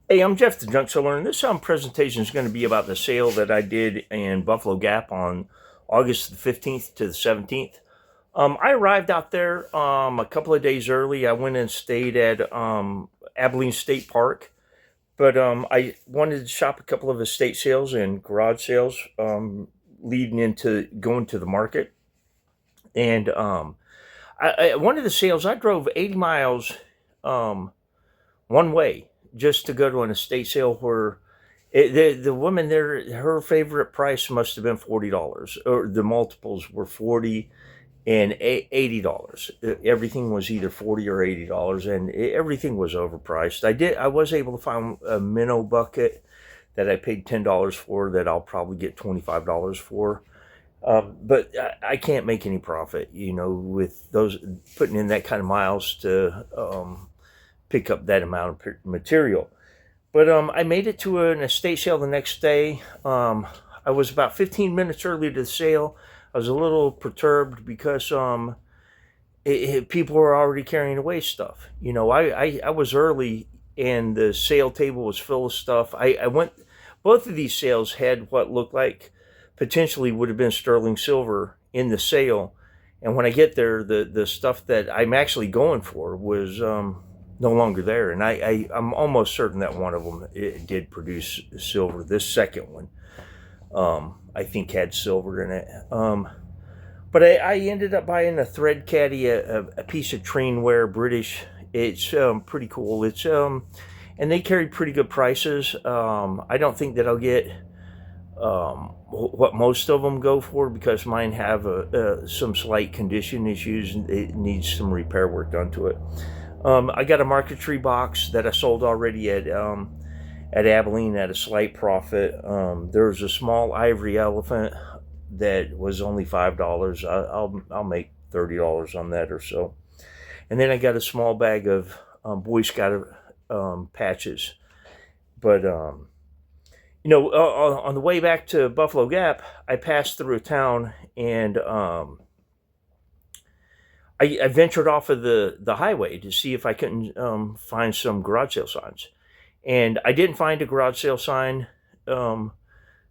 Hey, I'm Jeff the Junk Seller, and this presentation is going to be about the sale that I did in Buffalo Gap on August the 15th to the 17th. I arrived out there a couple of days early. I went and stayed at Abilene State Park, but I wanted to shop a couple of estate sales and garage sales leading into going to the market. And one of the sales, I drove 80 miles um, one way just to go to an estate sale where the woman there, her favorite price must have been $40, or the multiples were 40 and $80. Everything was either 40 or $80, and everything was overpriced. I was able to find a minnow bucket that I paid $10 for that I'll probably get $25 for. But I can't make any profit, with those putting in that kind of miles to pick up that amount of material. But I made it to an estate sale the next day. I was about 15 minutes early to the sale. I was a little perturbed because people were already carrying away stuff. I was early and the sale table was full of stuff. I went, both of these sales had what looked like potentially would have been sterling silver in the sale. And when I get there, the stuff that I'm actually going for was no longer there. And I'm almost certain that one of them it did produce silver. This second one, I think had silver in it. But I ended up buying a thread caddy, a piece of trainware, British. It's pretty cool. It's and they carry pretty good prices. I don't think that I'll get what most of them go for because mine have some slight condition issues and it needs some repair work done to it. I got a marquetry box that I sold already at Abilene at a slight profit. There was a small ivory elephant that was only $5. I'll make $30 on that or so. And then I got a small bag of Boy Scout patches. But on the way back to Buffalo Gap, I passed through a town and I ventured off of the highway to see if I couldn't find some garage sale signs. And I didn't find a garage sale sign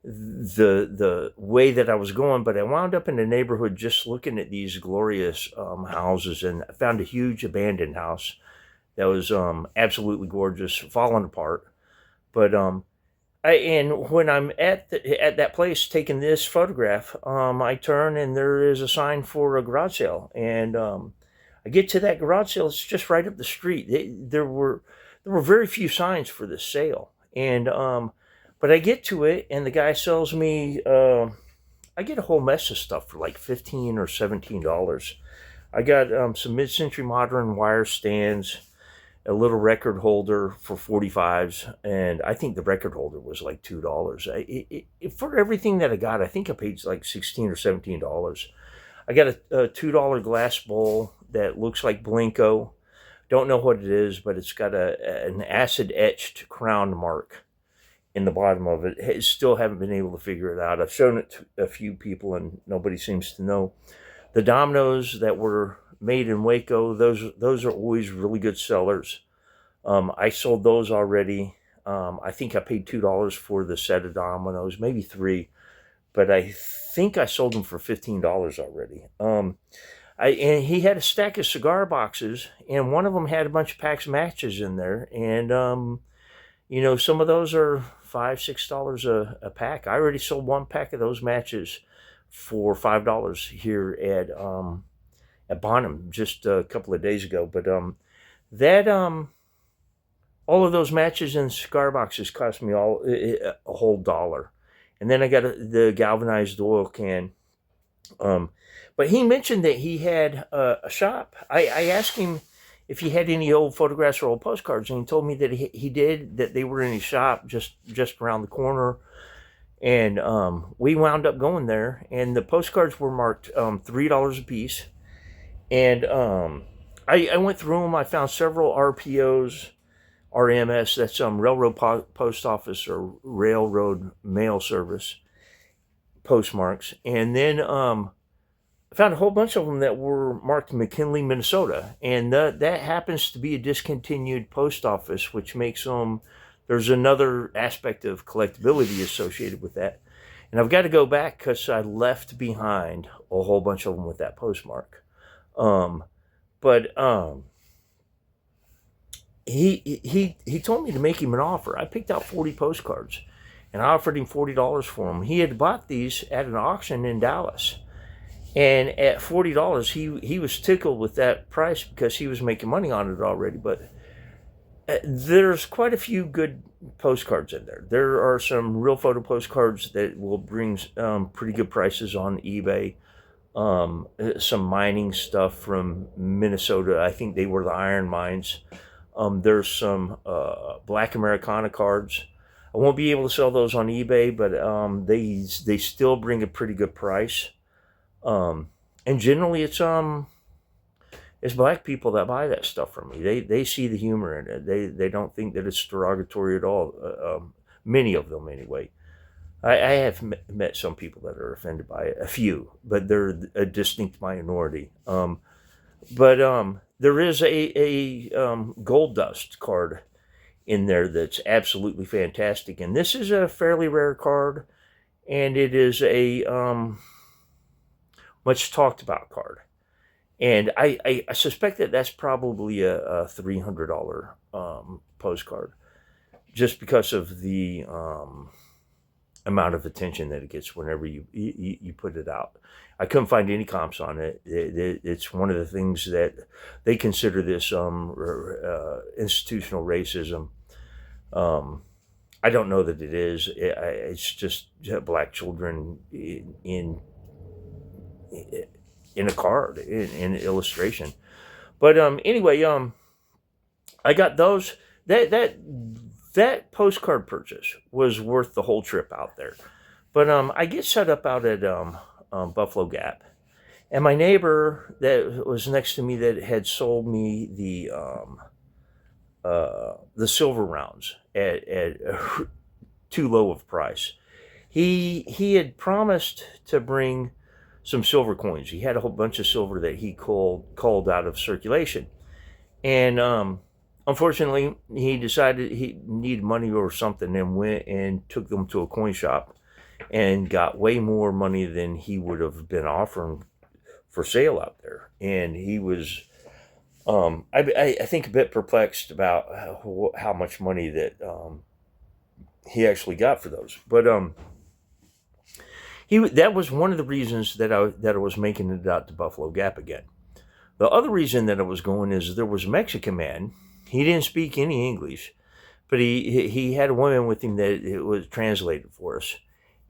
the way that I was going, but I wound up in the neighborhood just looking at these glorious houses, and I found a huge abandoned house that was absolutely gorgeous, falling apart. But and when I'm at that place taking this photograph, I turn and there is a sign for a garage sale, and I get to that garage sale. It's just right up the street. There were very few signs for this sale, and but I get to it, and the guy sells me. I get a whole mess of stuff for like $15 or $17. I got some mid-century modern wire stands, a little record holder for 45s, and I think the record holder was like $2. For everything that I got, I think I paid like $16 or $17. I got a $2 glass bowl that looks like Blinko. Don't know what it is, but it's got an acid etched crown mark in the bottom of it. Still haven't been able to figure it out. I've shown it to a few people and nobody seems to know. The dominoes that were made in Waco, those are always really good sellers. I sold those already. I think I paid $2 for the set of dominoes, maybe $3, but I think I sold them for $15 already. And he had a stack of cigar boxes, and one of them had a bunch of packs of matches in there, and some of those are $5-6 a pack. I already sold one pack of those matches for $5 here at Bonham just a couple of days ago. But all of those matches and cigar boxes cost me a whole $1. And then I got the galvanized oil can. But he mentioned that he had a shop. I asked him if he had any old photographs or old postcards, and he told me that he did, that they were in his shop just around the corner. And we wound up going there, and the postcards were marked $3 a piece. And I went through them. I found several RPOs, RMS, that's Railroad Post Office or Railroad Mail Service postmarks. And then I found a whole bunch of them that were marked McKinley, Minnesota. And that happens to be a discontinued post office, which makes them, there's another aspect of collectability associated with that. And I've got to go back because I left behind a whole bunch of them with that postmark. But he told me to make him an offer. I picked out 40 postcards, and I offered him $40 for them. He had bought these at an auction in Dallas, and at $40, he was tickled with that price because he was making money on it already. But there's quite a few good postcards in there. There are some real photo postcards that will bring pretty good prices on eBay. Some mining stuff from Minnesota. I think they were the iron mines. There's some Black Americana cards. I won't be able to sell those on eBay, but they still bring a pretty good price. And generally, it's black people that buy that stuff from me. They see the humor in it. They don't think that it's derogatory at all. Many of them, anyway. I have met some people that are offended by it, a few, but they're a distinct minority. But there is a gold dust card in there that's absolutely fantastic, and this is a fairly rare card, and it is a much talked about card. And I suspect that that's probably a $300 postcard, just because of the amount of attention that it gets whenever you put it out. I couldn't find any comps on it. It's one of the things that they consider this institutional racism. I don't know that it is. It's just black children in a card, in an illustration. But anyway, I got those. That postcard purchase was worth the whole trip out there. But I get set up out at Buffalo Gap, and my neighbor that was next to me that had sold me the silver rounds at too low of a price. He had promised to bring some silver coins. He had a whole bunch of silver that he called out of circulation, and unfortunately, he decided he needed money or something and went and took them to a coin shop and got way more money than he would have been offering for sale out there. And he was, I think, a bit perplexed about how much money that he actually got for those. But that was one of the reasons that I was making it out to Buffalo Gap again. The other reason that I was going is there was a Mexican man. He didn't speak any English, but he had a woman with him that it was translated for us.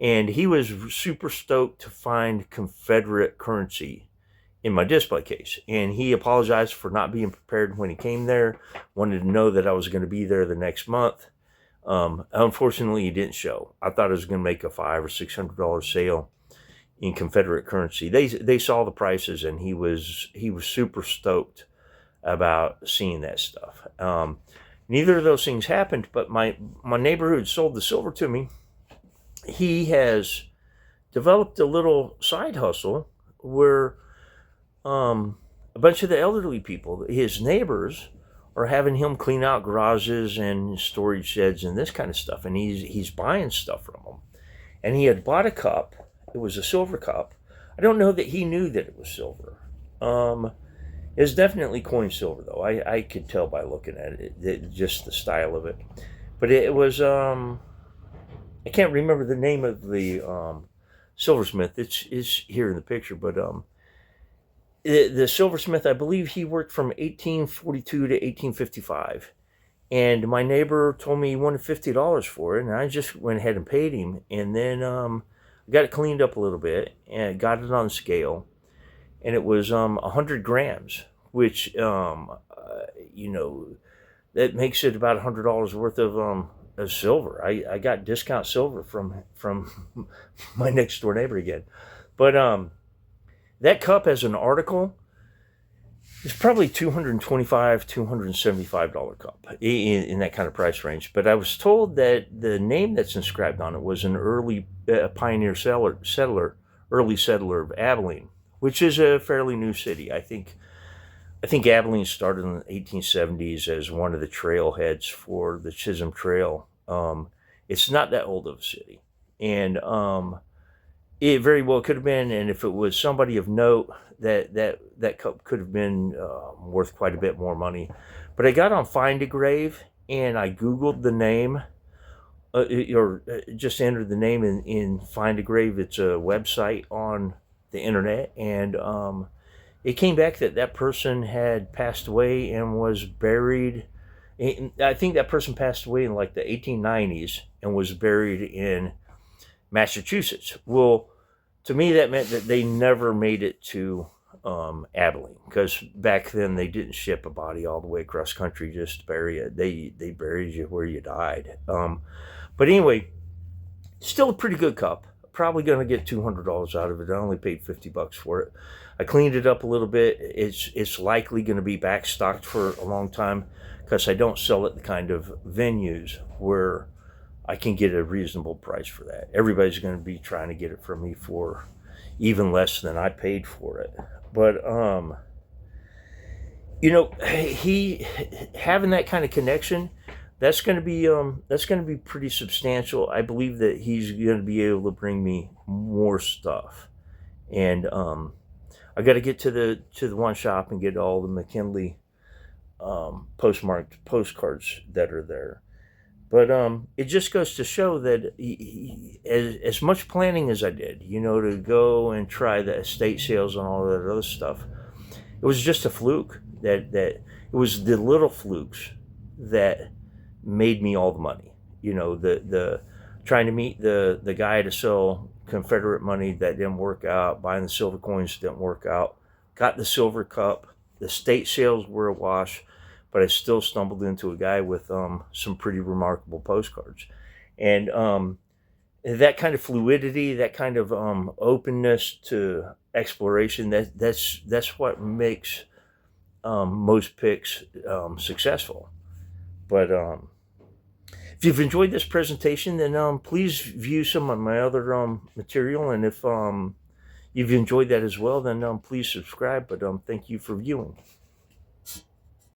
And he was super stoked to find Confederate currency in my display case. And he apologized for not being prepared when he came there, wanted to know that I was going to be there the next month. Unfortunately, he didn't show. I thought I was going to make a $500 or $600 sale in Confederate currency. They saw the prices, and he was super stoked about seeing that stuff. Neither of those things happened, but my neighbor who had sold the silver to me, he has developed a little side hustle where a bunch of the elderly people, his neighbors, are having him clean out garages and storage sheds and this kind of stuff, and he's buying stuff from them. And he had bought a cup. It was a silver cup. I don't know that he knew that it was silver. It's definitely coin silver, though. I could tell by looking at it, just the style of it. But it was, I can't remember the name of the silversmith. It's here in the picture, but the silversmith, I believe he worked from 1842 to 1855. And my neighbor told me he wanted $50 for it, and I just went ahead and paid him. And then got it cleaned up a little bit and got it on scale. And it was 100 grams, which, that makes it about $100 worth of silver. I got discount silver from my next door neighbor again. But that cup as an article is probably $225, $275 cup in that kind of price range. But I was told that the name that's inscribed on it was an early pioneer early settler of Abilene, which is a fairly new city. I think I think Abilene started in the 1870s as one of the trailheads for the Chisholm Trail. It's not that old of a city, and it very well could have been. And if it was somebody of note, that cup could have been worth quite a bit more money. But I got on Find a Grave and I Googled the name, or just entered the name in Find a Grave. It's a website on the internet, and it came back that that person had passed away and was buried. I think that person passed away in like the 1890s and was buried in Massachusetts. Well, to me, that meant that they never made it to Abilene, because back then they didn't ship a body all the way across country just to bury it. They buried you where you died. But anyway, still a pretty good cup. Probably going to get $200 out of it. I only paid $50 for it. I cleaned it up a little bit. It's likely going to be backstocked for a long time, because I don't sell at the kind of venues where I can get a reasonable price for that. Everybody's going to be trying to get it from me for even less than I paid for it. But he having that kind of connection, that's going to be pretty substantial. I believe that he's going to be able to bring me more stuff, and I got to get to the one shop and get all the McKinley postmarked postcards that are there. But it just goes to show that as much planning as I did, to go and try the estate sales and all that other stuff, it was just a fluke. That it was the little flukes that made me all the money. The trying to meet the guy to sell Confederate money, that didn't work out. Buying the silver coins didn't work out. Got the silver cup. The state sales were a wash, but I still stumbled into a guy with some pretty remarkable postcards. And that kind of fluidity, that kind of openness to exploration, that's what makes most picks successul. But if you've enjoyed this presentation, then please view some of my other material. And if you've enjoyed that as well, then please subscribe. But thank you for viewing.